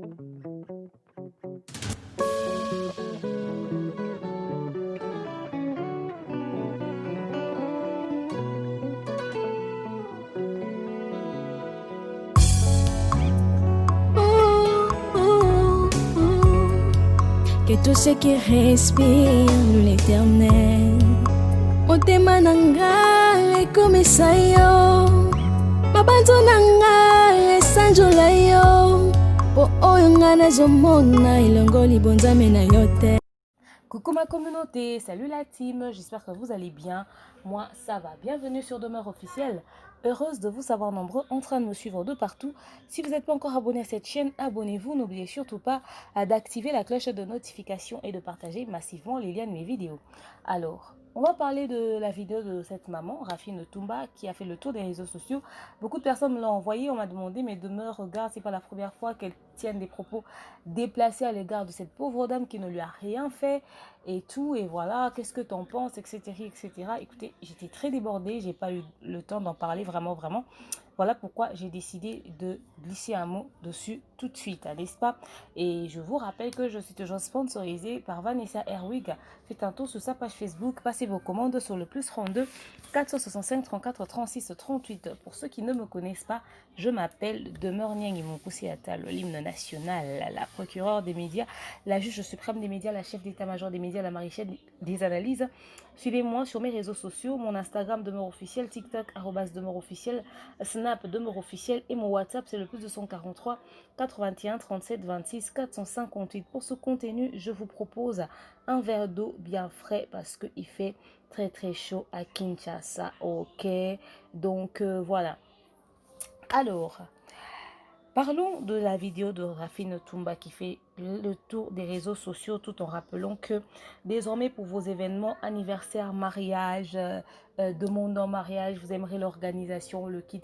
Que tout ce qui respire l'éternel motema nanga ekomisa yo mabanzo nanga esanjola yo po oyo nga nazomona elongo libonzame na yo te. Coucou ma communauté, salut la team, j'espère que vous allez bien. Moi ça va, bienvenue sur Demeure Officielle. Heureuse de vous savoir nombreux en train de me suivre de partout. Si vous n'êtes pas encore abonné à cette chaîne, abonnez-vous. N'oubliez surtout pas d'activer la cloche de notification et de partager massivement les liens de mes vidéos. Alors, on va parler de la vidéo de cette maman, Rafine Toumba, qui a fait le tour des réseaux sociaux. Beaucoup de personnes me l'ont envoyé, on m'a demandé, mais Demeure, regarde, c'est pas la première fois qu'elle tienne des propos déplacés à l'égard de cette pauvre dame qui ne lui a rien fait et tout, et voilà, qu'est-ce que t'en penses, etc., etc. Écoutez, j'étais très débordée, j'ai pas eu le temps d'en parler vraiment. Voilà pourquoi j'ai décidé de glisser un mot dessus tout de suite, n'est-ce pas? Et je vous rappelle que je suis toujours sponsorisée par Vanessa Herwig. Faites un tour sur sa page Facebook, passez vos commandes sur le +32 465 34 36 38. Pour ceux qui ne me connaissent pas, je m'appelle Demeure Niang Mokoussi-Atal, l'hymne national, la procureure des médias, la juge suprême des médias, la chef d'état-major des médias, la maréchale des analyses. Suivez-moi sur mes réseaux sociaux, mon Instagram Demeure Officiel, TikTok @Demeure Officiel, Snap Demeure Officiel et mon WhatsApp c'est le +243 81 37 26 458. Pour ce contenu, je vous propose un verre d'eau bien frais parce qu'il fait très chaud à Kinshasa, ok? Donc voilà. Alors, parlons de la vidéo de Rafine Toumba qui fait le tour des réseaux sociaux tout en rappelant que désormais pour vos événements, anniversaires, mariage, demande en mariage, vous aimerez l'organisation, le kit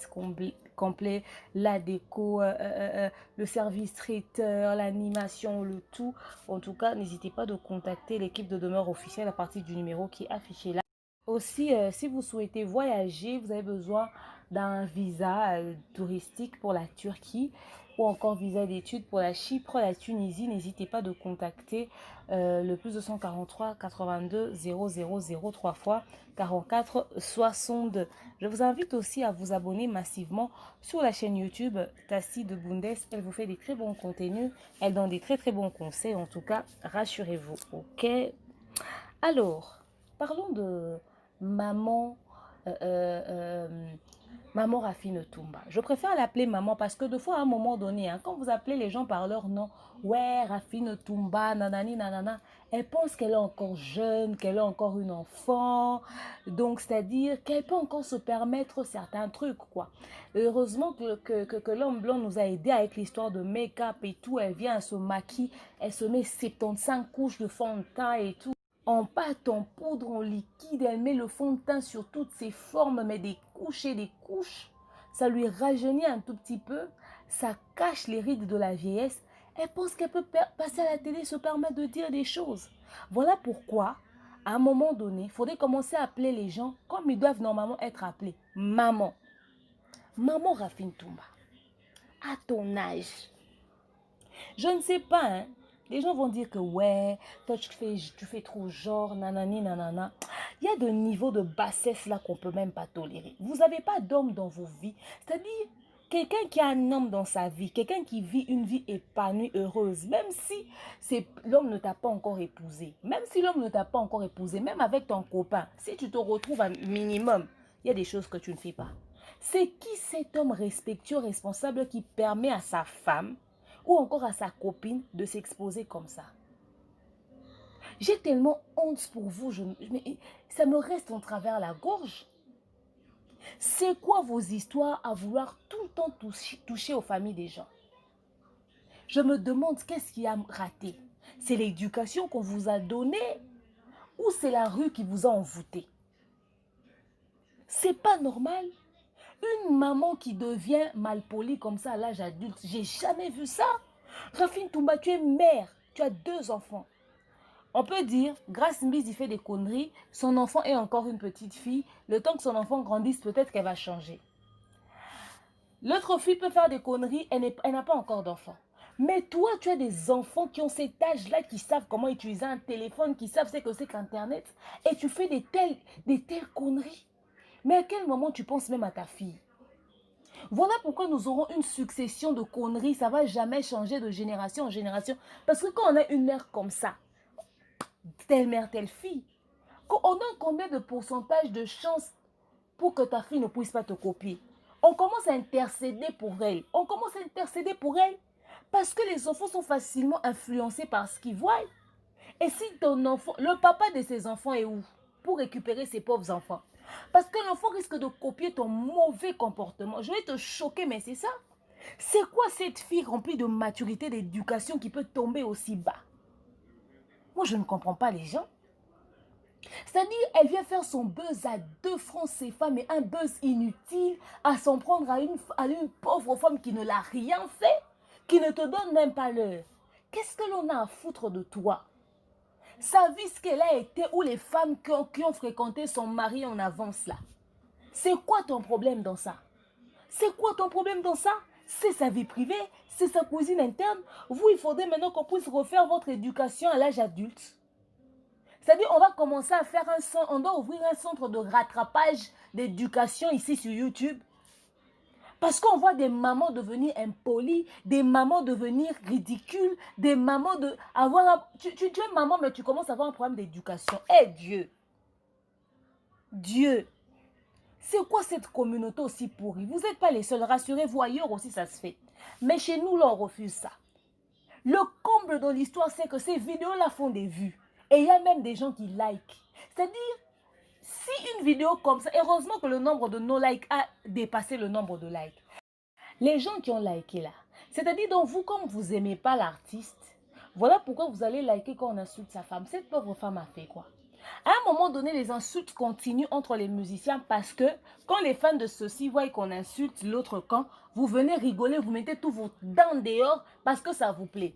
complet, la déco, le service traiteur, l'animation, le tout. En tout cas, n'hésitez pas de contacter l'équipe de Demeure Officielle à partir du numéro qui est affiché là. Aussi, si vous souhaitez voyager, vous avez besoin d'un visa touristique pour la Turquie ou encore visa d'études pour la Chypre, la Tunisie, n'hésitez pas de contacter le +243 82 000 3 fois 44 62. Je vous invite aussi à vous abonner massivement sur la chaîne YouTube Tassi de Bundes. Elle vous fait des très bons contenus, elle donne des très bons conseils, en tout cas, rassurez-vous, ok? Alors, parlons de maman, maman Rafine Toumba. Je préfère l'appeler maman parce que des fois, à un moment donné, hein, quand vous appelez les gens par leur nom, ouais, Rafine Toumba, nanani, nanana, elle pense qu'elle est encore jeune, qu'elle est encore une enfant. Donc, c'est-à-dire qu'elle peut encore se permettre certains trucs, quoi. Heureusement que l'homme blanc nous a aidés avec l'histoire de make-up et tout. Elle vient, elle se maquille, elle se met 75 couches de fond de teint et tout. En pâte, en poudre, en liquide, elle met le fond de teint sur toutes ses formes, mais des couches et des couches. Ça lui rajeunit un tout petit peu, ça cache les rides de la vieillesse. Elle pense qu'elle peut passer à la télé, se permettre de dire des choses. Voilà pourquoi, à un moment donné, il faudrait commencer à appeler les gens comme ils doivent normalement être appelés. Maman. Maman Rafine Toumba. À ton âge. Je ne sais pas, hein. Les gens vont dire que ouais, toi tu fais trop genre, nanani, nanana. Il y a des niveaux de bassesse là qu'on ne peut même pas tolérer. Vous n'avez pas d'homme dans vos vies. C'est-à-dire, quelqu'un qui a un homme dans sa vie, quelqu'un qui vit une vie épanouie, heureuse, même si l'homme ne t'a pas encore épousé, même si l'homme ne t'a pas encore épousé, même avec ton copain, si tu te retrouves un minimum, il y a des choses que tu ne fais pas. C'est qui cet homme respectueux, responsable qui permet à sa femme ou encore à sa copine de s'exposer comme ça? J'ai tellement honte pour vous, ça me reste en travers la gorge. C'est quoi vos histoires à vouloir tout le temps toucher aux familles des gens? Je me demande qu'est-ce qui a raté? C'est l'éducation qu'on vous a donnée ou c'est la rue qui vous a envoûté? C'est pas normal. Une maman qui devient malpolie comme ça à l'âge adulte, j'ai jamais vu ça. Rafine Toumba, tu es mère, tu as 2 enfants. On peut dire, Grace Mbisi il fait des conneries, son enfant est encore une petite fille, le temps que son enfant grandisse, peut-être qu'elle va changer. L'autre fille peut faire des conneries, elle n'a pas encore d'enfant. Mais toi, tu as des enfants qui ont cet âge-là, qui savent comment utiliser un téléphone, qui savent ce que c'est qu'Internet, et tu fais des telles conneries. Mais à quel moment tu penses même à ta fille? Voilà pourquoi nous aurons une succession de conneries, ça ne va jamais changer de génération en génération. Parce que quand on a une mère comme ça, telle mère, telle fille, on a combien de pourcentage de chances pour que ta fille ne puisse pas te copier? On commence à intercéder pour elle. On commence à intercéder pour elle parce que les enfants sont facilement influencés par ce qu'ils voient. Et si ton enfant, le papa de ses enfants est où pour récupérer ses pauvres enfants? Parce que l'enfant risque de copier ton mauvais comportement. Je vais te choquer, mais c'est ça. C'est quoi cette fille remplie de maturité, d'éducation qui peut tomber aussi bas? Moi, je ne comprends pas les gens. C'est-à-dire, elle vient faire son buzz à 2 francs CFA, mais un buzz inutile, à s'en prendre à une pauvre femme qui ne l'a rien fait, qui ne te donne même pas l'heure. Qu'est-ce que l'on a à foutre de toi? Sa vie, ce qu'elle a été, ou les femmes qui ont fréquenté son mari en avance là. C'est quoi ton problème dans ça? C'est quoi ton problème dans ça? C'est sa vie privée, c'est sa cuisine interne. Vous, il faudrait maintenant qu'on puisse refaire votre éducation à l'âge adulte. C'est-à-dire, on va commencer à faire on doit ouvrir un centre de rattrapage d'éducation ici sur YouTube. Parce qu'on voit des mamans devenir impolies, des mamans devenir ridicules, des mamans de avoir... Tu es maman, mais tu commences à avoir un problème d'éducation. Eh Dieu! Dieu! C'est quoi cette communauté aussi pourrie? Vous n'êtes pas les seuls, rassurez-vous, ailleurs aussi ça se fait. Mais chez nous, là, on refuse ça. Le comble de l'histoire, c'est que ces vidéos-là font des vues. Et il y a même des gens qui like. C'est-à-dire, si une vidéo comme ça, heureusement que le nombre de no-like a dépassé le nombre de likes. Les gens qui ont liké là, c'est-à-dire donc vous, comme vous n'aimez pas l'artiste, voilà pourquoi vous allez liker quand on insulte sa femme. Cette pauvre femme a fait quoi? À un moment donné, les insultes continuent entre les musiciens parce que quand les fans de ceux-ci voient qu'on insulte l'autre camp, vous venez rigoler, vous mettez tous vos dents dehors parce que ça vous plaît.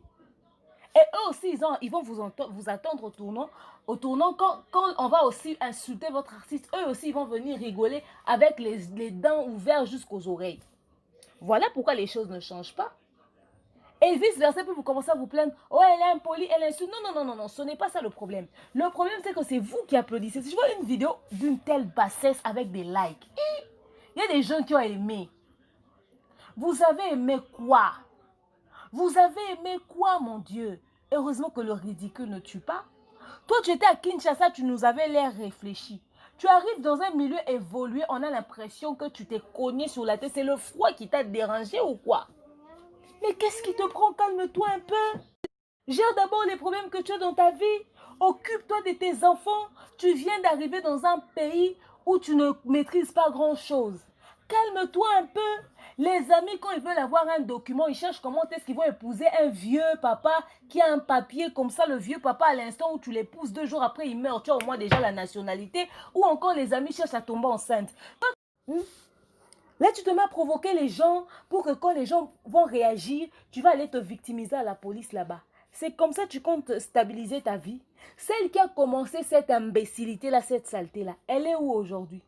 Et eux aussi, ils vont vous attendre au tournant quand on va aussi insulter votre artiste. Eux aussi, ils vont venir rigoler avec les dents ouvertes jusqu'aux oreilles. Voilà pourquoi les choses ne changent pas. Et vice-versa, puis vous commencez à vous plaindre. Oh, elle est impolie, elle insulte. Non, non, non, non, non, ce n'est pas ça le problème. Le problème, c'est que c'est vous qui applaudissez. Si je vois une vidéo d'une telle bassesse avec des likes, il y a des gens qui ont aimé. Vous avez aimé quoi? Vous avez aimé quoi, mon Dieu? Heureusement que le ridicule ne tue pas. Toi, tu étais à Kinshasa, tu nous avais l'air réfléchi. Tu arrives dans un milieu évolué, on a l'impression que tu t'es cogné sur la tête. C'est le froid qui t'a dérangé ou quoi? Mais qu'est-ce qui te prend? Calme-toi un peu. Gère d'abord les problèmes que tu as dans ta vie. Occupe-toi de tes enfants. Tu viens d'arriver dans un pays où tu ne maîtrises pas grand-chose. Calme-toi un peu. Les amis, quand ils veulent avoir un document, ils cherchent comment est-ce qu'ils vont épouser un vieux papa qui a un papier comme ça. Le vieux papa, à l'instant où tu l'épouses, 2 jours après, il meurt. Tu as au moins déjà la nationalité. Ou encore, les amis cherchent à tomber enceinte. Là, tu te mets à provoquer les gens pour que quand les gens vont réagir, tu vas aller te victimiser à la police là-bas. C'est comme ça que tu comptes stabiliser ta vie. Celle qui a commencé cette imbécilité-là, cette saleté-là, elle est où aujourd'hui?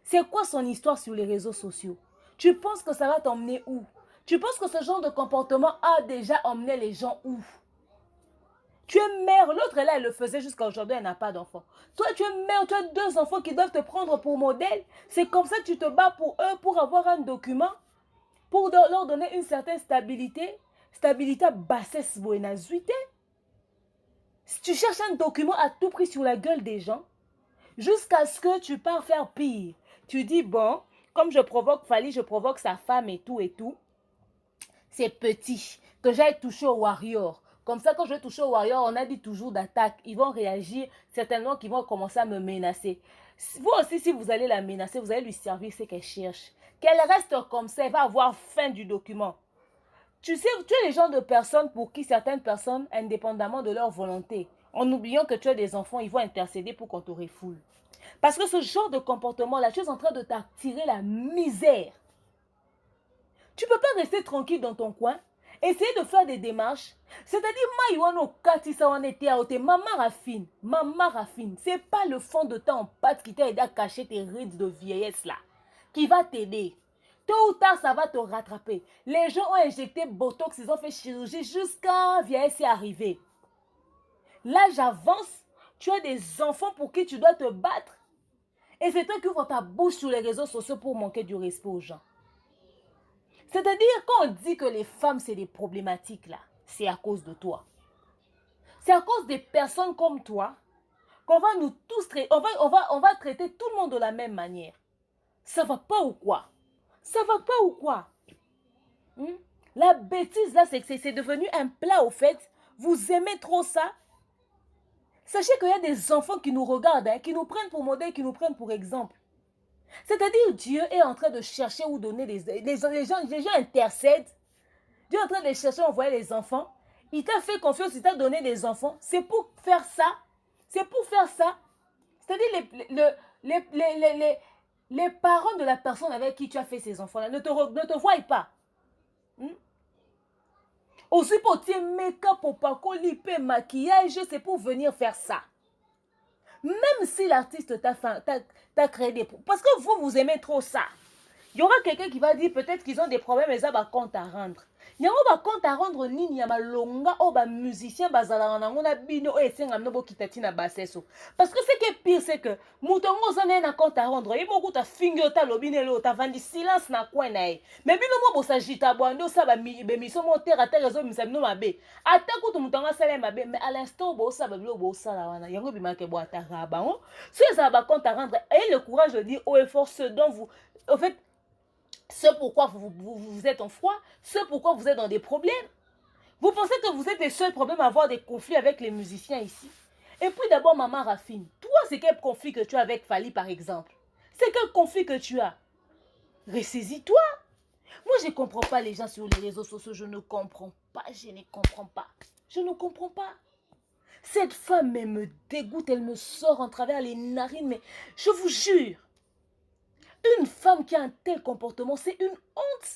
C'est quoi son histoire sur les réseaux sociaux? Tu penses que ça va t'emmener où? Tu penses que ce genre de comportement a déjà emmené les gens où? Tu es mère, l'autre là, elle le faisait jusqu'à aujourd'hui, elle n'a pas d'enfant. Toi, tu es mère, tu as 2 enfants qui doivent te prendre pour modèle. C'est comme ça que tu te bats pour eux, pour avoir un document, pour leur donner une certaine stabilité. Stabilité bassesse buenazuité. Si tu cherches un document à tout prix sur la gueule des gens, jusqu'à ce que tu pars faire pire. Tu dis, bon, comme je provoque Fali, je provoque sa femme et tout, c'est petit, que j'aille toucher au warrior. Comme ça, quand je vais toucher au warrior, on a dit toujours d'attaque. Ils vont réagir, certainement qu'ils vont commencer à me menacer. Vous aussi, si vous allez la menacer, vous allez lui servir ce qu'elle cherche. Qu'elle reste comme ça, elle va avoir fin du document. Tu sais, tu es les genres de personnes pour qui certaines personnes, indépendamment de leur volonté, en oubliant que tu as des enfants, ils vont intercéder pour qu'on te refoule. Parce que ce genre de comportement-là, tu es en train de t'attirer la misère. Tu ne peux pas rester tranquille dans ton coin, essayer de faire des démarches. C'est-à-dire, maman raffine. C'est pas le fond de teint en pâte qui t'a aidé à cacher tes rides de vieillesse là, qui va t'aider. Tôt ou tard, ça va te rattraper. Les gens ont injecté Botox, ils ont fait chirurgie jusqu'à vieillesse est arrivé. L'âge avance, tu as des enfants pour qui tu dois te battre. Et c'est toi qui ouvres ta bouche sur les réseaux sociaux pour manquer du respect aux gens. C'est-à-dire, quand on dit que les femmes, c'est des problématiques, là, c'est à cause de toi. C'est à cause des personnes comme toi qu'on va nous tous traiter, on va traiter tout le monde de la même manière. Ça va pas ou quoi? Ça va pas ou quoi? La bêtise, là, c'est devenu un plat, au fait. Vous aimez trop ça? Sachez qu'il y a des enfants qui nous regardent, hein, qui nous prennent pour modèle, qui nous prennent pour exemple. C'est-à-dire, Dieu est en train de chercher où donner les gens intercèdent. Dieu est en train de chercher à envoyer les enfants. Il t'a fait confiance, il t'a donné des enfants. C'est pour faire ça. C'est pour faire ça. C'est-à-dire, les parents de la personne avec qui tu as fait ces enfants-là ne te voient pas. Aussi pour tes make-up, pour pas liper, maquillage, c'est pour venir faire ça. Même si l'artiste t'a créé des... Parce que vous aimez trop ça. Il y aura quelqu'un qui va dire peut-être qu'ils ont des problèmes et ça va compte à rendre. Il y aura compte à rendre ni il y a malonga ou ba musicien bazala na ngona bino et senga mnobo kitati na baseso. Parce que ce qui est pire c'est que mutongo zane na compte à rendre. Et beaucoup ta finger ta lobine lo ta vandi silence na coin na e. Mais bino mo bosajita bwando sa ba miso mo terre à terre réseau misabino mabe. Ata ko to mutonga sala mabe mais à l'instant bo sa ba bilo bo sala wana. Yango bimake bo atara ba. Si ça va compte à rendre et le courage de dire haut et fort ce dont vous en fait ce pourquoi vous êtes en froid, ce pourquoi vous êtes dans des problèmes. Vous pensez que vous êtes les seuls problèmes à avoir des conflits avec les musiciens ici. Et puis d'abord, maman Raffine, toi, c'est quel conflit que tu as avec Fally, par exemple? C'est quel conflit que tu as? Ressaisis-toi. Moi, je ne comprends pas les gens sur les réseaux sociaux. Je ne comprends pas. Je ne comprends pas. Je ne comprends pas. Cette femme, elle me dégoûte. Elle me sort en travers les narines. Mais je vous jure, une femme qui a un tel comportement, c'est une honte.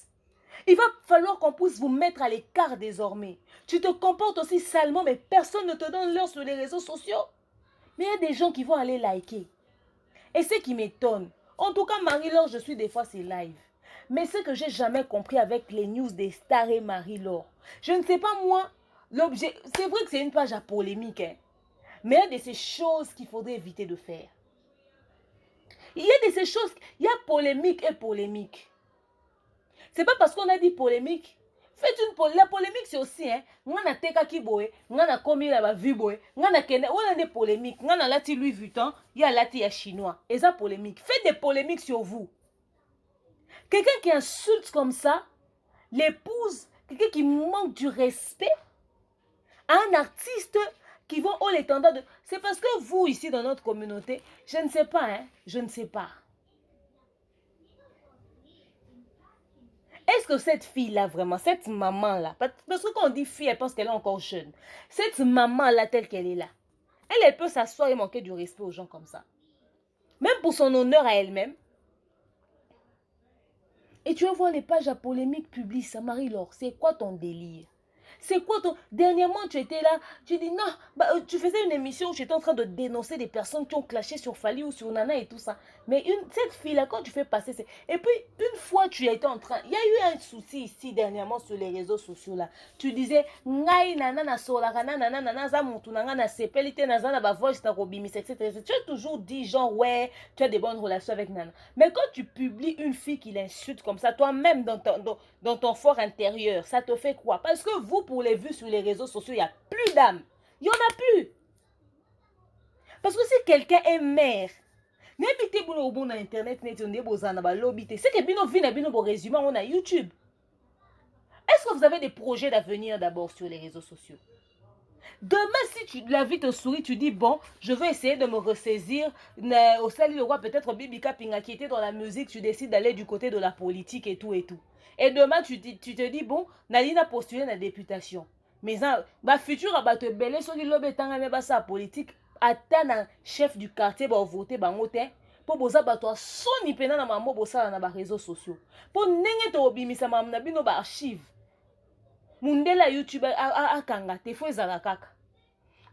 Il va falloir qu'on puisse vous mettre à l'écart désormais. Tu te comportes aussi salement, mais personne ne te donne l'heure sur les réseaux sociaux. Mais il y a des gens qui vont aller liker. Et ce qui m'étonne, en tout cas, Marie-Laure, je suis des fois ses lives. Mais ce que j'ai jamais compris avec les news des stars et Marie-Laure, je ne sais pas moi, l'objet, c'est vrai que c'est une page à polémique, hein, mais il y a de ces choses qu'il faudrait éviter de faire. Il y a de ces choses, il y a polémique et polémique. C'est pas parce qu'on a dit polémique. Faites la polémique, c'est aussi, hein. On a teka ki boye, on a commis la vu boye, on a des polémiques, on a lati Louis Vuitton, il y a lati ya chinois. Et ça polémique. Faites des polémiques sur vous. Quelqu'un qui insulte comme ça, l'épouse, quelqu'un qui manque du respect à un artiste qui vont haut les tendances de... C'est parce que vous, ici, dans notre communauté, je ne sais pas, hein, je ne sais pas. Est-ce que cette fille-là, vraiment, cette maman-là, parce que quand on dit fille, elle pense qu'elle est encore jeune. Cette maman-là, telle qu'elle est là, elle peut s'asseoir et manquer du respect aux gens comme ça. Même pour son honneur à elle-même. Et tu vas voir les pages à polémique publiques, ça, Marie-Laure, c'est quoi ton délire? C'est quoi ton... Dernièrement, tu étais là, tu dis non, tu faisais une émission où tu étais en train de dénoncer des personnes qui ont clashé sur Fally ou sur Nana et tout ça. Mais cette fille-là, quand tu fais passer... Et puis, une fois, tu étais en train... Il y a eu un souci ici dernièrement sur les réseaux sociaux là. Tu disais, Ngai Nana na solara, Nana za mutu, Nana na sepelite, Nana na voice na robimis, etc. Tu as toujours dit genre, ouais, tu as des bonnes relations avec Nana. Mais quand tu publies une fille qui l'insulte comme ça, toi-même dans ton fort intérieur, ça te fait quoi? Parce que vous, pour les vues sur les réseaux sociaux, il n'y a plus d'âme. Il n'y en a plus. Parce que si quelqu'un est mère, n'habitez pas au bon internet, c'est que bino vina bino bon résumé on a YouTube. Est-ce que vous avez des projets d'avenir d'abord sur les réseaux sociaux? Demain, si la vie te sourit, tu dis, bon, je vais essayer de me ressaisir. Au Sali le roi, peut-être Bibika Pinga qui était dans la musique, tu décides d'aller du côté de la politique et tout et tout. Et demain, tu te dis, bon, Nalina postulé la députation. Mais ma future, te belé sur l'obé tanga mais sa politique, attend un chef du quartier pour voter bangote. Pour bosa toi soni pena na mambo bosa na ba réseaux sociaux. Pour nenge to obimisa mamna bino ba archive. Mundela YouTube a kanga te fo ezala kaka.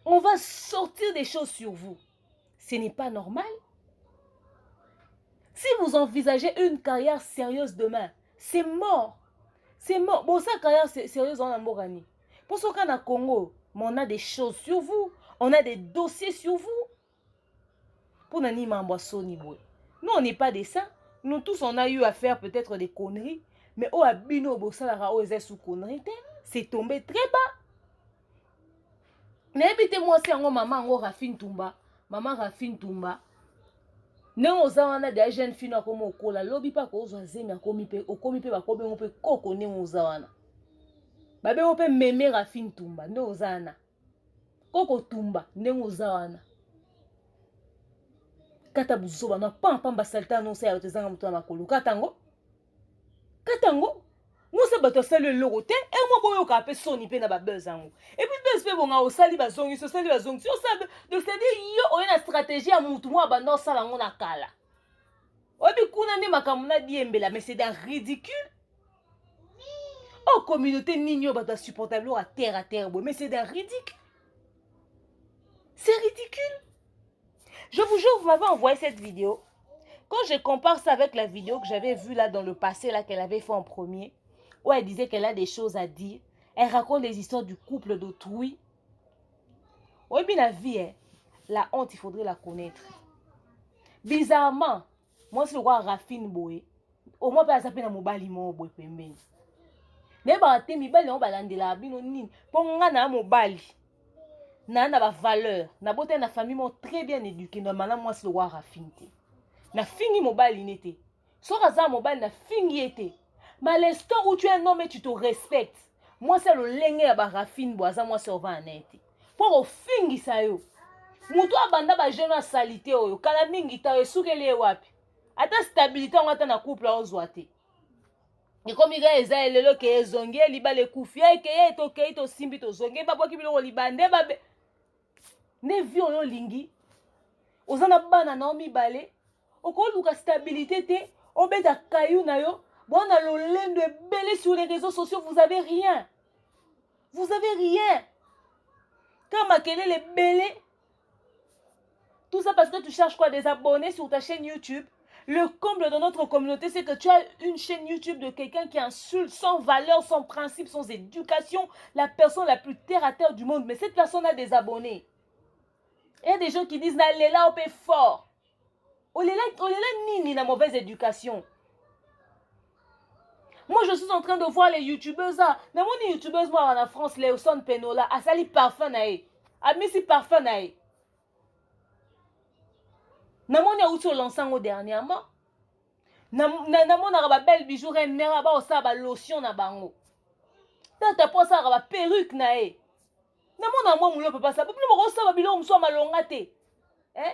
On va sortir des choses sur vous. Ce n'est pas normal. Si vous envisagez une carrière sérieuse demain, c'est mort. C'est mort. Bon, ça, carrière, c'est sérieux, on a Morani. Pour ce cas, au Congo, on a des choses sur vous. On a des dossiers sur vous. Pour Nani Mamboissoni, boy. Nous, on n'est pas des saints. Nous tous, on a eu à faire peut-être des conneries. Mais au Abino, Bossalara, au sous conneries, c'est tombé très bas. N'habitez moi, c'est un maman, Rafine Toumba. Maman Rafine Toumba. Non, aux awana des jeunes filles comme au cola, lobby pas cause zemi a komi pe, au komi pe ba kobe on peut koko ne aux awana. Babe on peut mémer Rafine Toumba, ne aux ana. Koko Toumba, ne aux awana. Kata buzoba na pam basalta non c'est à te zanga muto makolo. Katango. Nous se bato sali le logote et moi boyo ka pe soni pe na ba bezango. Et puis bes pe bonga o sali bazongi, so sali bazongi. So sabe donc c'est-à-dire yo o na stratégie à mutu moi ba no sala ngona kala. Obi kuna ne makamuna diembela mais c'est d'un ridicule. Oh communauté nigno bato supportable à terre mais c'est d'un ridicule. C'est ridicule. Je vous jure, vous m'avez envoyé cette vidéo. Quand je compare ça avec la vidéo que j'avais vue là dans le passé, là qu'elle avait fait en premier, où elle disait qu'elle a des choses à dire, elle raconte les histoires du couple d'autrui. Oui, bien la vie, hein, la honte, il faudrait la connaître. Bizarrement, moi, c'est le roi Rafine Boé. Au moins, pas ça peine à mon baliment, boé, pembe. Mais bah, t'es mi bali, on va l'ande la bino nin. Pour moi, na mon bali. Na ba valeur. Na beauté, na famille, moi, très bien éduquée. Normalement, moi, c'est le roi Rafine. Na fingi mobile inete. Soraza mobile na fingi ete. Mais l'instant où tu es un homme et tu te respectes, moi c'est le lenge ya ba rafine boaza moi c'est ova anete. Pour au fingi sa yo. Muto abanda ba jeune a salité oyo. Kala mingi ta esukele wapi. Ata stabilité on ata na couple ozwate. Et comme il y a lelo ke ezonge libale kufia ke to simbi to zonge ba boki biloko libande ba be. Ne vi oyo lingi. Ozana bana na omi bale. Okoluka stabilité te, obeta kayou na yo, bon na lolendo belé sur les réseaux sociaux, vous avez rien. Vous avez rien. Quand Makele les belé, tout ça parce que tu cherches quoi, des abonnés sur ta chaîne YouTube. Le comble de notre communauté, c'est que tu as une chaîne YouTube de quelqu'un qui insulte sans valeur, sans principe, sans éducation, la personne la plus terre à terre du monde. Mais cette personne a des abonnés. Il y a des gens qui disent, n'allez là, on peut fort. On est là, ni la mauvaise éducation. Moi, je suis en train de voir les youtubeuses là. Dans mon youtubeuse, moi, en France, Léoson Penola, a sali parfum nae. A mis si parfum nae. Dans mon outil l'ensemble dernièrement. Dans mon araba belle bijou reine mère ba osa ba lotion na bango. Tata po sa araba perruque nae. Dans mon amour moulo peut pas ça. Plus mo osa ba bilo mso malongate. Hein?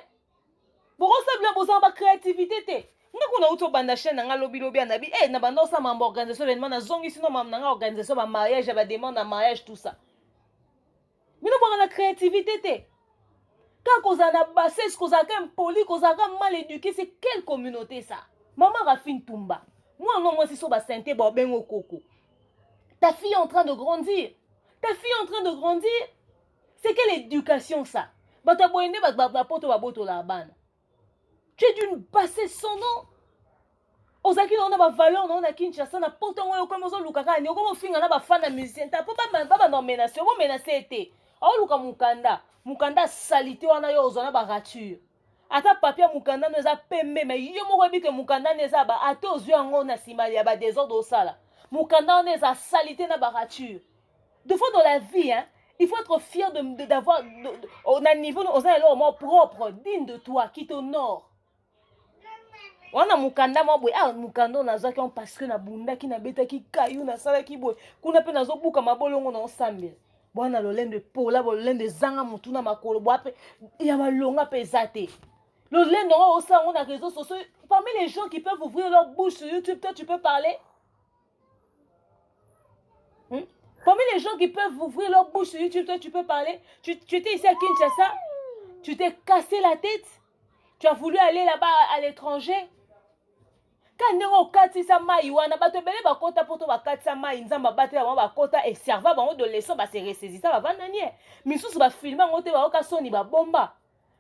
Pour ça bien besoin de créativité te. Ngako na uto banda chaîne nga lobi anabi na banda sa mamba organisation événement na zongi sino mam na organisation ba mariage ba demande na mariage tout ça. Mais nous pour la créativité te. Quand kozana bassesse kozaka impoli kozaka mal éduqué c'est quelle communauté ça? Maman Rafine Toumba. Moi c'est so ba santé ba bengo koko. Ta fille est en train de grandir. C'est quelle éducation ça? Ba ta boyende ba poto ba boto la bana. Tu es d'une bassesse sans nom. Ozaki on a ba valeur on a Kinshasa na poto ngoyo comme ozo lukaka ni okomo finga na ba fan na musicien ta papa ba no menacer o menacer été. O luka mukanda salité wana yo ozona ba rature. Ata papier mukanda no za pembe mais yo moko bi ke mukanda ne za ba ate ozu yango na sima ya ba désordre osala. Mukanda on za salité na ba rature. De fois dans la vie hein, il faut être fier d'avoir on a niveau on a le mot propre, digne de toi, qui t'honore. Wana mukanda mwa boy mukanda na zaki on parce que na bunda ki na beta ki kayu na sala ki boy kuna pe na zo buka mabolongo na ensemble bwana lolende pola lolende zanga mutuna makolo bo après ya malonga pe zate lolende on osa on a réseaux sociaux parmi les gens qui peuvent ouvrir leur bouche sur YouTube toi tu peux parler parmi les gens qui peuvent ouvrir leur bouche sur YouTube toi tu peux parler tu étais ici à Kinshasa tu t'es cassé la tête tu as voulu aller là-bas à l'étranger. Quand on kati sa mai wana bato bele ba kota poto ba kati sa mai nzamba bato ya ba kota et serva ba de leçon ba se ressaisir ça va vandanier misusu ba filmer ngote ba oka soni ba bomba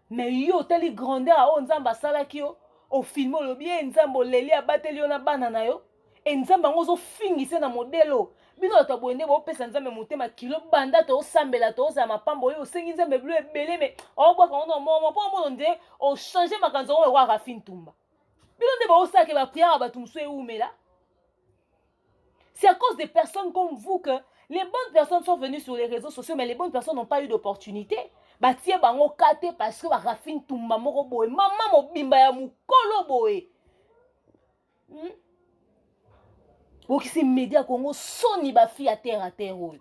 mais yo teli grandeur a nzamba sala ki yo au film lo bien nzambo leli abateli yo na bana na yo et nzambe ngozo fingise na modelo bino to bonde bo pesa nzambe motema kilo banda to sambela to za mapambo yo sengi nzambe bleu ebele me o bwa ko no mo po mo nde o changer makanzo o wa Rafine Toumba bino nde ba osaka ba prière ba tumso e umela. C'est à cause des personnes comme vous que les bonnes personnes sont venues sur les réseaux sociaux, mais les bonnes personnes n'ont pas eu d'opportunité. Bah tiens bango kate parce que ba Rafine Toumba moko boy mama mo bimba ya mukolo boy. Bokisi média Congo soni ba fi à terre oyo.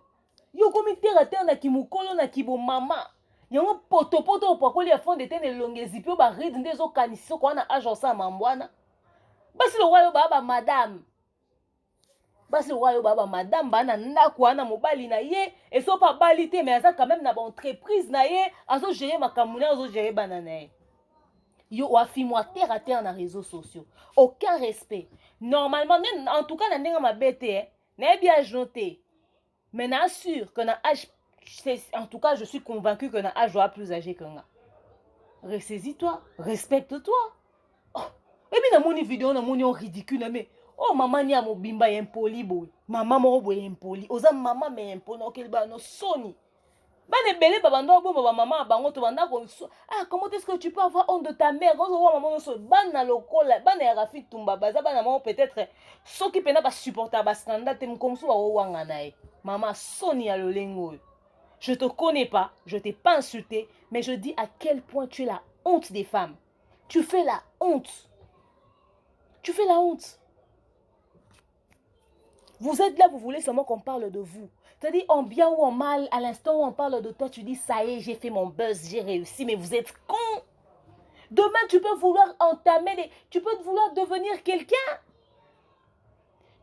Yo komi terre à terre na ki mukolo na ki bo mama. Yango poto opakoli ya fond de tene longezi pio ba ride ndezo kanisi ko na agence mambwana. Basi le roi yo ba madame. Basi le roi yo ba madame bana ndako wana mobali na ye et so pas balité mais ça quand même na ba entreprise na ye azo gérer makamuna azo gérer banana. Yo wafi moi terre à terre na réseaux sociaux. Aucun respect. Normalement en tout cas na ndenge mabete na bien ajouté. Mais n'assure que na âge en tout cas je suis convaincu que na âge plus âgé que nga. Ressaisis-toi, respecte-toi. Oh, et puis na moni vidéo na moni ridicule mais oh maman ni amobimba impoli boy. Maman mo boy impoli. Oza maman mais impoli okel ba no soni. Bane belé babando bo baba maman bango to banda ko ah comment est-ce que tu peux avoir honte de ta mère quand on maman so ban na lokola ban ya Rafine Toumba baza bana maman peut-être soki pena ba supporter ba scandale te mkomso wa wanga nae maman soni ya lolengo. Je te connais pas, je t'ai pas insulté, mais je dis à quel point tu es la honte des femmes. Tu fais la honte. Tu fais la honte. Vous êtes là, vous voulez seulement qu'on parle de vous. C'est-à-dire en bien ou en mal, à l'instant où on parle de toi, tu dis ça y est, j'ai fait mon buzz, j'ai réussi, mais vous êtes con. Demain, tu peux vouloir entamer tu peux vouloir devenir quelqu'un.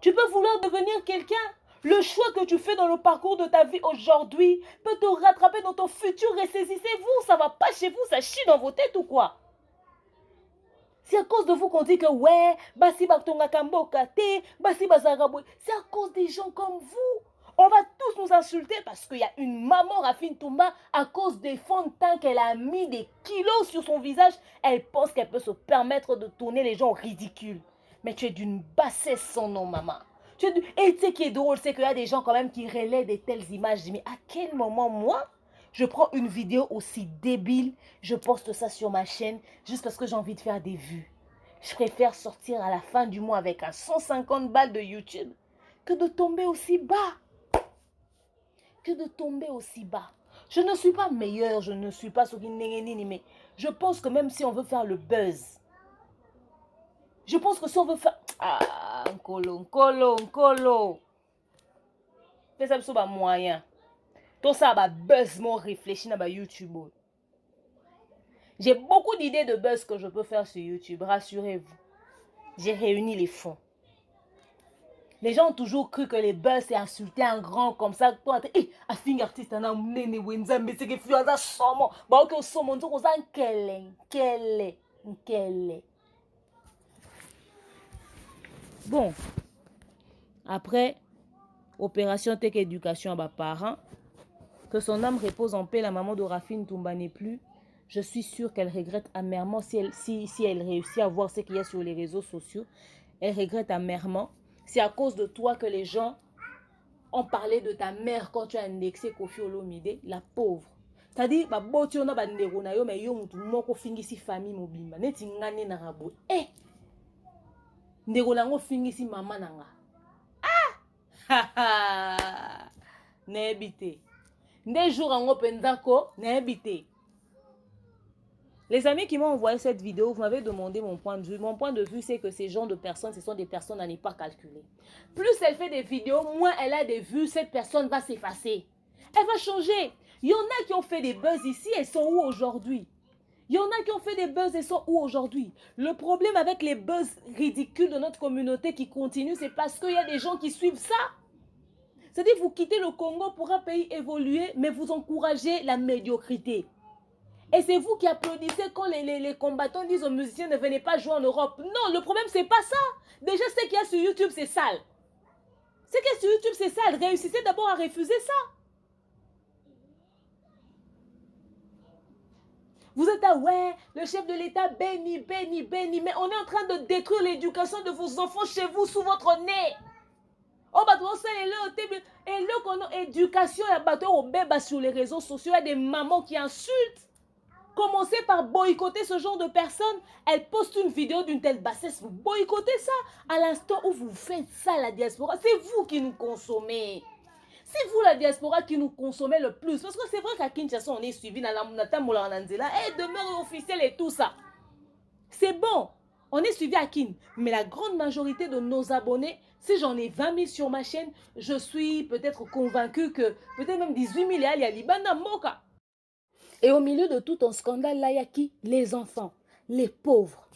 Tu peux vouloir devenir quelqu'un. Le choix que tu fais dans le parcours de ta vie aujourd'hui peut te rattraper dans ton futur. Ressaisissez-vous, ça va pas chez vous, ça chie dans vos têtes ou quoi? C'est à cause de vous qu'on dit que ouais, basi batonga kamboka te, basi bazarabou. C'est à cause des gens comme vous. On va tous nous insulter parce qu'il y a une maman Rafine Toumba à cause des fonds de teint qu'elle a mis des kilos sur son visage. Elle pense qu'elle peut se permettre de tourner les gens ridicules. Mais tu es d'une bassesse sans nom, maman. Et tu sais qui est drôle, c'est qu'il y a des gens quand même qui relaient de telles images. Je dis, mais à quel moment, moi, je prends une vidéo aussi débile, je poste ça sur ma chaîne juste parce que j'ai envie de faire des vues. Je préfère sortir à la fin du mois avec un 150 balles de YouTube que de tomber aussi bas. Que de tomber aussi bas. Je ne suis pas meilleure, je ne suis pas ce qui n'est mais je pense que même si on veut faire le buzz, je pense que si on veut faire... Ah, nkolo. Fais ça sur moyen. Tout ça va buzz, mon réfléchi dans YouTube. J'ai beaucoup d'idées de buzz que je peux faire sur YouTube, rassurez-vous. J'ai réuni les fonds. Les gens ont toujours cru que les buzz c'est insulter un grand comme ça. Toi, tu as fait un artiste, tu as nene wenza, mais c'est que tu as un somme. Bah, ok, somme, tu as un kele. Bon, après, opération Tech Éducation à mes parents, que son âme repose en paix, la maman de Rafine Toumba n'est plus. Je suis sûre qu'elle regrette amèrement si elle réussit à voir ce qu'il y a sur les réseaux sociaux. Elle regrette amèrement. C'est à cause de toi que les gens ont parlé de ta mère quand tu as indexé Kofi Olomide, la pauvre. C'est-à-dire, bah, boti on a ba ndeko na yo, mais yo mutu moko fingisi famille mobimba. Neti ngane na rabo. Ndeko lango fingisi mama nanga. Ah! Nebite. Des jours en opendako, nebite. Les amis qui m'ont envoyé cette vidéo, vous m'avez demandé mon point de vue. Mon point de vue, c'est que ces genres de personnes, ce sont des personnes à ne pas calculer. Plus elle fait des vidéos, moins elle a des vues, cette personne va s'effacer. Elle va changer. Il y en a qui ont fait des buzz ici, elles sont où aujourd'hui? Il y en a qui ont fait des buzz et sont où aujourd'hui? Le problème avec les buzz ridicules de notre communauté qui continuent, c'est parce qu'il y a des gens qui suivent ça. C'est-à-dire vous quittez le Congo pour un pays évolué, mais vous encouragez la médiocrité. Et c'est vous qui applaudissez quand les combattants disent aux musiciens ne venez pas jouer en Europe. Non, le problème c'est pas ça. Déjà ce qu'il y a sur YouTube c'est sale. Ce qu'il y a sur YouTube c'est sale. Réussissez d'abord à refuser ça. Vous êtes là, ouais, le chef de l'État béni, béni, béni. Mais on est en train de détruire l'éducation de vos enfants chez vous, sous votre nez. Oh, bah, et là, qu'on a éducation, il y a bateau sur les réseaux sociaux, il y a des mamans qui insultent. Commencez par boycotter ce genre de personnes. Elle poste une vidéo d'une telle bassesse. Vous boycottez ça. À l'instant où vous faites ça, la diaspora, c'est vous qui nous consommez. C'est vous, la diaspora, qui nous consommez le plus. Parce que c'est vrai qu'à Kinshasa, on est suivi dans la Tamoula-Nanzela. Et demeure officielle et tout ça. C'est bon. On est suivi à Kin. Mais la grande majorité de nos abonnés, si j'en ai 20 000 sur ma chaîne, je suis peut-être convaincu que peut-être même 18 000 il y a Libana Moka. Et au milieu de tout un scandale, là, il y a qui? Les enfants, les pauvres.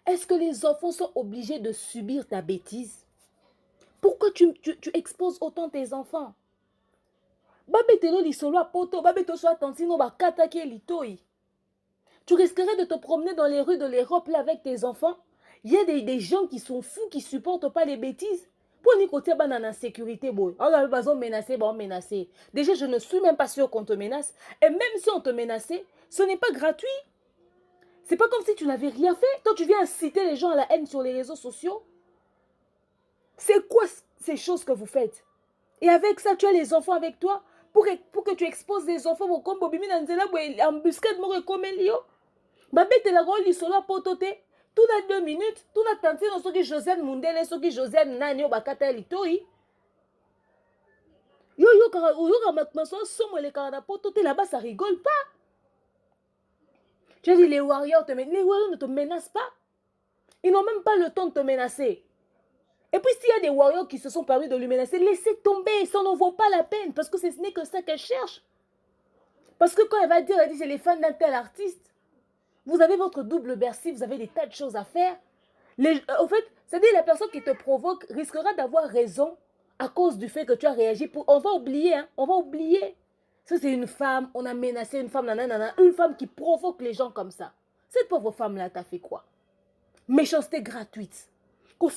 Est-ce que les enfants sont obligés de subir ta bêtise? Pourquoi tu exposes autant tes enfants? Babetelo lisolo a poto, babeto so atantino ba katake litoi. Tu risquerais de te promener dans les rues de l'Europe là avec tes enfants. Il y a des gens qui sont fous, qui ne supportent pas les bêtises. Pour ni côté banane en sécurité, boy. On a besoin de menacer, bon, menacer. Déjà, je ne suis même pas sûr qu'on te menace. Et même si on te menaçait, ce n'est pas gratuit. C'est pas comme si tu n'avais rien fait. Toi, tu viens inciter les gens à la haine sur les réseaux sociaux. C'est quoi ces choses que vous faites? Et avec ça, tu as les enfants avec toi pour que tu exposes les enfants au combo bimi nanzela embuscade mo comme lio. Babette la rôle lisolo potote. Tout à 2 minutes, tout a tenté dans ce qui Joseph Mundele, ce qui Joseph Nani au bakata litoi. Yo maintenant somme les carana potote là-bas, ça rigole pas. Tu as dit les warriors ne te menacent pas. Ils n'ont même pas le temps de te menacer. Et puis s'il y a des warriors qui se sont permis de lui menacer, laissez tomber, ça n'en vaut pas la peine, parce que ce n'est que ça qu'elle cherche. Parce que quand elle dit c'est les fans d'un tel artiste, vous avez votre double Bercy, vous avez des tas de choses à faire. Au fait, c'est-à-dire la personne qui te provoque risquera d'avoir raison à cause du fait que tu as réagi. On va oublier, hein, on va oublier. Ça c'est une femme, on a menacé une femme, une femme qui provoque les gens comme ça. Cette pauvre femme-là t'a fait quoi? Méchanceté gratuite. Quand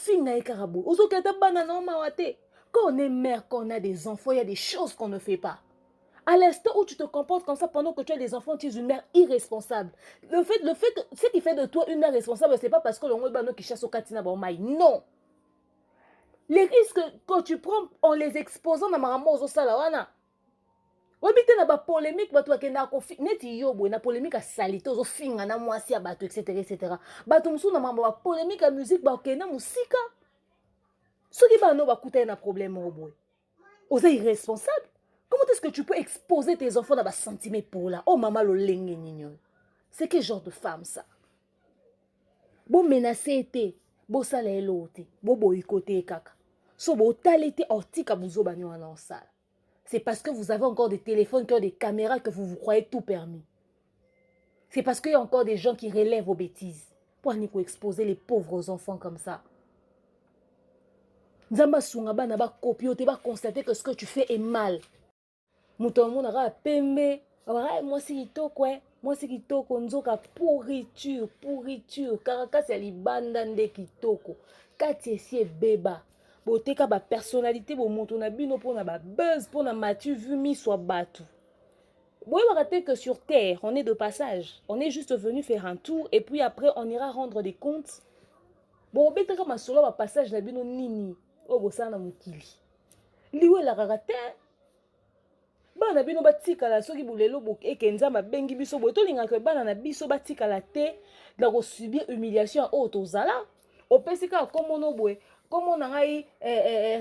on est mère, quand on a des enfants, il y a des choses qu'on ne fait pas. À l'instant où tu te comportes comme ça pendant que tu as des enfants, tu es une mère irresponsable. Ce qui fait de toi une mère responsable, ce n'est pas parce que l'on qui chasse au katina baumai. Non. Les risques que tu prends en les exposant dans ma maman aux salawana. Obité na ba polémique bato akenda ko neti yobo na polémique a salito zo finga na mwasi ya bato etc. Bato musu na mamba ba polémique à musique ba okenda musika. Soki ba no ba kuta na problème oboy. Oza irresponsable. Comment est-ce que tu peux exposer tes enfants dans ba sentiment pour là? Oh maman lo lenge nino. C'est quel genre de femme ça? Bo menacer été, bo sala elote, bo boycotter kaka. So bo talete ortika buzo banyo na sala. C'est parce que vous avez encore des téléphones qui ont des caméras que vous vous croyez tout permis. C'est parce qu'il y a encore des gens qui relèvent vos bêtises. Pour exposer les pauvres enfants comme ça. Nzamba sungaba na ba copioter, ba constater que ce que tu fais est mal. Mouton a pembe. Moi c'est kitoko, moi c'est kitoko nzoka pourriture. Caracas ya libanda nde kitoko. Kati esi beba. Boteka ba personnalité bo moto na bino pona ba buzz pona matu vu mi soit batu. Vous voyez que sur terre, on est de passage. On est juste venu faire un tour et puis après on ira rendre des comptes. Bon, beteka masolo ba passage na bino nini. O bosana mukili. Liwe la rarate. Bana bino batika la soki bulelo bok ekenza mabengi biso boto linga ke bana na biso batika la te da ko subir humiliation au tozala. Opesika komono bwe. Comme on a eu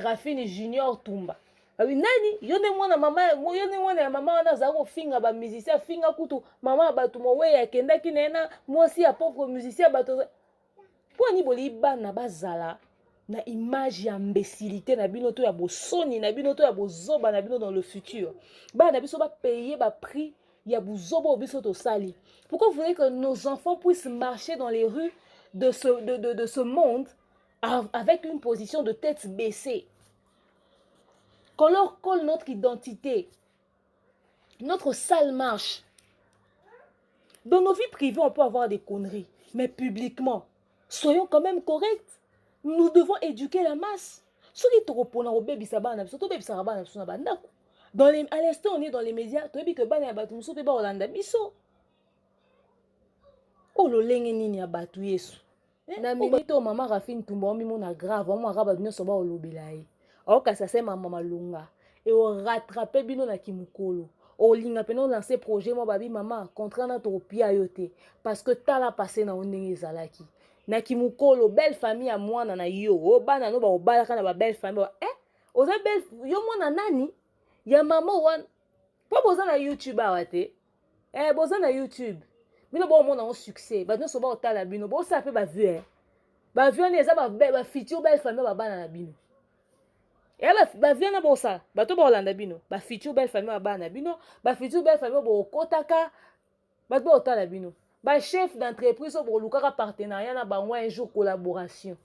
Rafine Junior Tumba. Nani, yone mwana mama na zako finga ba musicien finga kutu mama batumo we ya kenda kinena mwasi ya pauvre musicien bato. Pour ni boli bana bazala na image ya imbécilité na bino to ya bosoni na bino to ya bozoba na bino dans le futur. Bana biso ba payer ba prix ya bozoba biso to sali. Pourquoi vous voulez que nos enfants puissent marcher dans les rues de ce monde avec une position de tête baissée, qu'on leur colle notre identité, notre sale marche. Dans nos vies privées, on peut avoir des conneries, mais publiquement, soyons quand même corrects. Nous devons éduquer la masse. À l'instant, on est dans les médias, tu dis que Oh lolenge nini ya batu yesu. Na minute o mama Rafine Tumba mimona grave, on m'a bino soba olobela ye. O kasa se mama malunga et o rattraper bino na kimukolo. O linga peno lancer projet mo babi mama contrat na to pia yote parce que tala passé na ondenge zalaki. Na kimukolo belle famille à moi na yo. O bana no ba o bala kana ba belle famille. Oza belle yo mona nani? Ya mama wan. Po boza na YouTube awate. Boza na YouTube. Bino bo mona un succès. Ba no so ba otala bino. Bo sa pe ba vu ba vu ni eza ba future belle famille ba bana na bino. Ba vu na bo sa. Ba to ba olanda bino. Ba future belle famille ba bana na bino. Ba future belle famille bo kotaka. Ba to otala bino. Ba chef d'entreprise bo lukaka partenariat na ba un jour collaboration.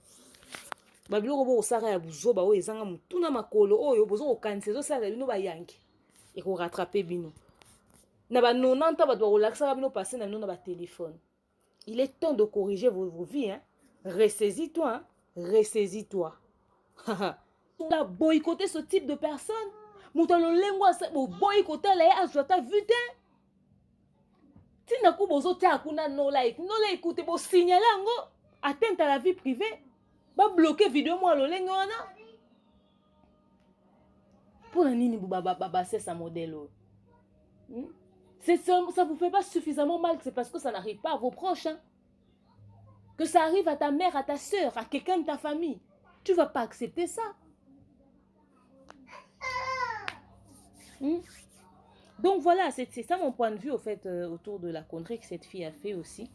Ba biloko bo osaka ya buzo ba o ezanga mutuna makolo oyo bozo okanisa zo sala bino ba yangi. Et ko rattraper bino. Na ba 90 ans ba doit relaxer bino passer na bino ba téléphone. Il est temps de corriger vos vies hein. Ressaisis-toi hein. Ressaisis-toi. On a boycotté ce type de personne. Moutalo lengwa sa bo boycotter la azwa ta vute. Tina ku bozo tia kuna no like écoutez bo signaler ngo atteinte à la vie privée. Ba bloquer vidéo moi lo lengo wana. Pour la nini baba c'est sa modèle. Ça vous fait pas suffisamment mal, c'est parce que ça n'arrive pas à vos proches. Hein? Que ça arrive à ta mère, à ta soeur, à quelqu'un de ta famille. Tu vas pas accepter ça. Donc voilà, c'est ça mon point de vue au fait autour de la connerie que cette fille a fait aussi.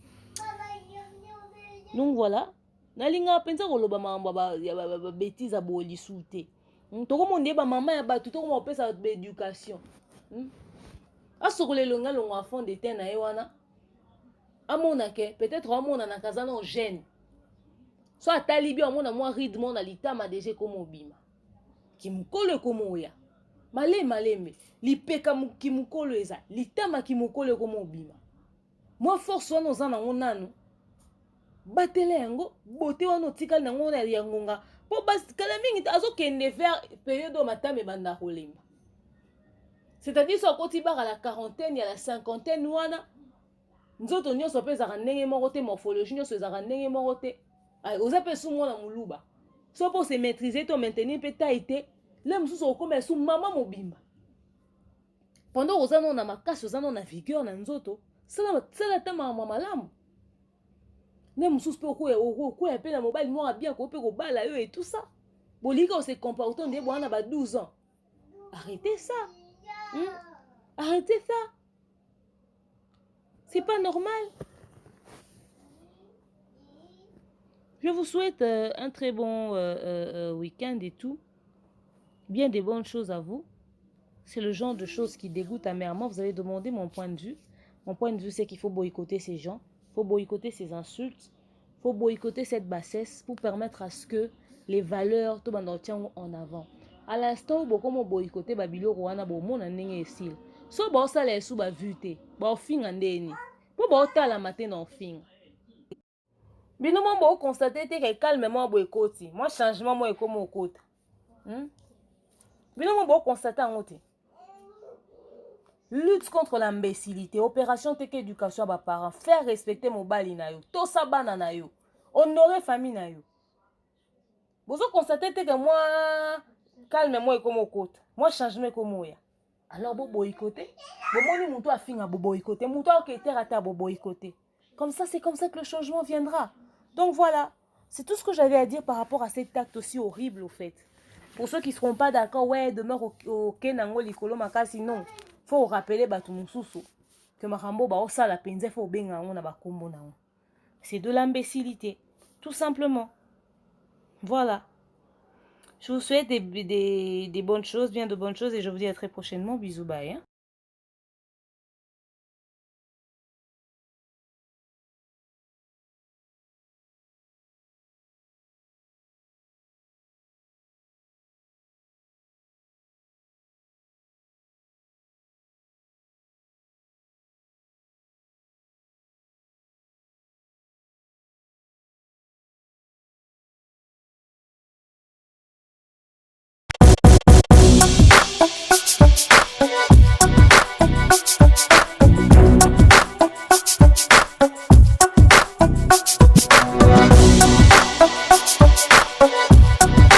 Donc voilà. Nalinga penza koloba mamba ba bêtise à boli souté. Toko monde ba maman ya ba tout toko mo pesa éducation. Asokole longa longa fond de terre na ewana. Amona ke peut-être amona na kazana o jeune. So atalibi amona moi rythme na litama déjà comme obima. Kimukolo comme oya. Malembe. Lipeka kimukolo eza. Litama kimukolo comme obima. Moi force wana ozana ngonanu. Batele yango bote wana tikali na ngona ya ngonga. Po bas kala mingi azo kende faire période o matame banda kolemba. C'est-à-dire so koti ba à la quarantaine ya la cinquantaine wana. Nzoto nyonso pe za ndenge moko te morphologie nyonso za ndenge moko te. Oza pe su mona muluba. So pour se maîtriser to maintenir pe taille le mususu okoma su mama mobimba. Pendant oza no na makasi oza no na vigueur na nzoto, sala ta mama malamu. Ne mususu pe okoya pe na mobile mo bien ko pe ko bala yo et tout ça. Bolika o se comporter on de bwana ba 12 ans. Arrêtez ça. Arrêtez ça. C'est pas normal. Je vous souhaite un très bon week-end et tout. Bien des bonnes choses à vous. C'est le genre de choses qui dégoûtent amèrement. Vous avez demandé mon point de vue. Mon point de vue, c'est qu'il faut boycotter ces gens. Il faut boycotter ces insultes. Il faut boycotter cette bassesse pour permettre à ce que les valeurs tout tiennent en avant. À l'instant où beaucoup ont boycotté Babilo Rwanda, beaucoup ont n'engagé ici. So ba ça les sous ba vute. Ba fin andeni. Pour ba ta la matin en fin. Bino mo bo constater que calmement boycotti. Moi changement moi comme au côté. Bino mo bo constater en côté. Lutte contre l'imbécilité, opération teke éducation à parents, faire respecter mon bali na yo, to sabana na yo, honorer famille na yo. Vous constatez que moi calme moi comme au côté. Moi changement comme moi. Alors vous boycottez. Vous moni muto a finga bo boycotter, muto a été raté bo boycotter. Comme ça c'est comme ça que le changement viendra. Donc voilà, c'est tout ce que j'avais à dire par rapport à cet acte aussi horrible au fait. Pour ceux qui seront pas d'accord, ouais, demeure au Kenango likolo makasi non. Faut rappeler batu mususu que makambo ba osala penze faut benga on na ba kombo na on. C'est de l'imbécilité, tout simplement. Voilà. Je vous souhaite des bonnes choses, bien de bonnes choses et je vous dis à très prochainement. Bisous, bye. Hein.